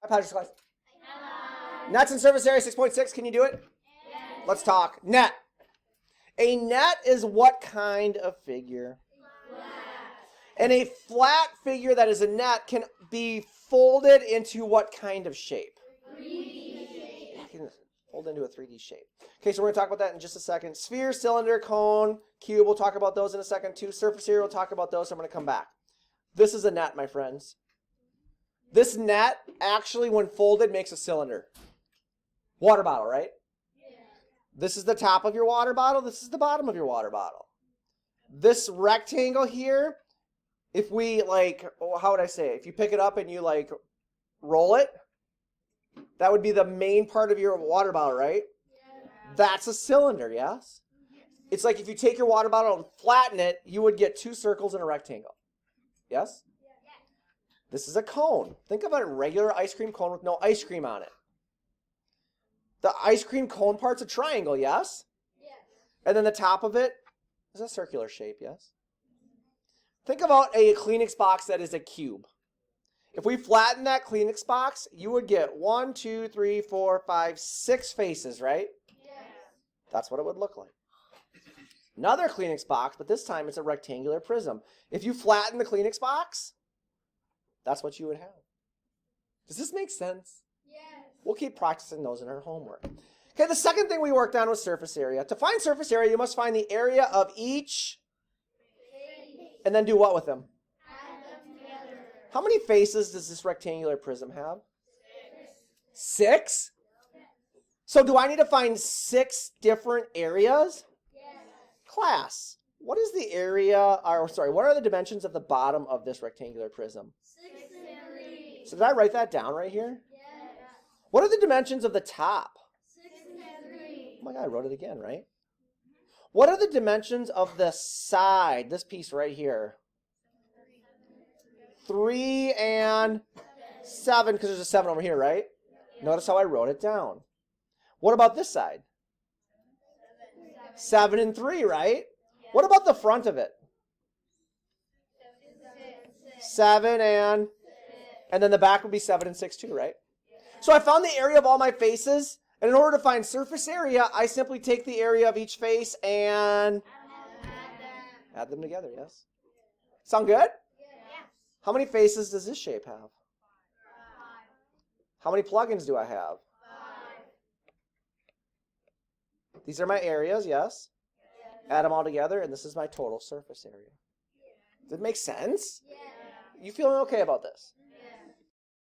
Patrick's class. Nets and surface area 6.6. Can you do it? Yes. Let's talk. Net. A net is what kind of figure? Flat. And a flat figure that is a net can be folded into what kind of shape? 3D shape. It can fold into a 3D shape. Okay, so we're going to talk about that in just a second. Sphere, cylinder, cone, cube. We'll talk about those in a second too. Surface area, we'll talk about those. So I'm going to come back. This is a net, my friends. This net actually, when folded, makes a cylinder. Water bottle, right? Yes. This is the top of your water bottle. This is the bottom of your water bottle. This rectangle here, if we how would I say it? If you pick it up and you roll it, that would be the main part of your water bottle, right? Yes. That's a cylinder, yes? It's like if you take your water bottle and flatten it, you would get 2 circles in a rectangle. Yes? Yes. This is a cone. Think of a regular ice cream cone with no ice cream on it. The ice cream cone part's a triangle, yes? Yes. And then the top of it is a circular shape, yes? Think about a Kleenex box that is a cube. If we flatten that Kleenex box, you would get 1, 2, 3, 4, 5, 6 faces, right? Yes. That's what it would look like. Another Kleenex box, but this time it's a rectangular prism. If you flatten the Kleenex box, that's what you would have. Does this make sense? Yes. We'll keep practicing those in our homework. Okay, the second thing we worked on was surface area. To find surface area, you must find the area of each, and then do what with them? Add them together. How many faces does this rectangular prism have? 6. 6? So do I need to find 6 different areas? Yes. Class, what is the area, what are the dimensions of the bottom of this rectangular prism? 6 and 3. So did I write that down right here? Yes. What are the dimensions of the top? 6 and 3. Oh my God, I wrote it again, right? What are the dimensions of the side, this piece right here? 3 and 7, because there's a 7 over here, right? Notice how I wrote it down. What about this side? 7 and 3, right? What about the front of it? 7 and then the back would be 7 and 6 too, right? So I found the area of all my faces, and in order to find surface area, I simply take the area of each face and add them together, yes? Sound good? Yes. How many faces does this shape have? 5. How many plugins do I have? 5. These are my areas, yes? Add them all together, and this is my total surface area. Does it make sense? Yes. You feeling okay about this?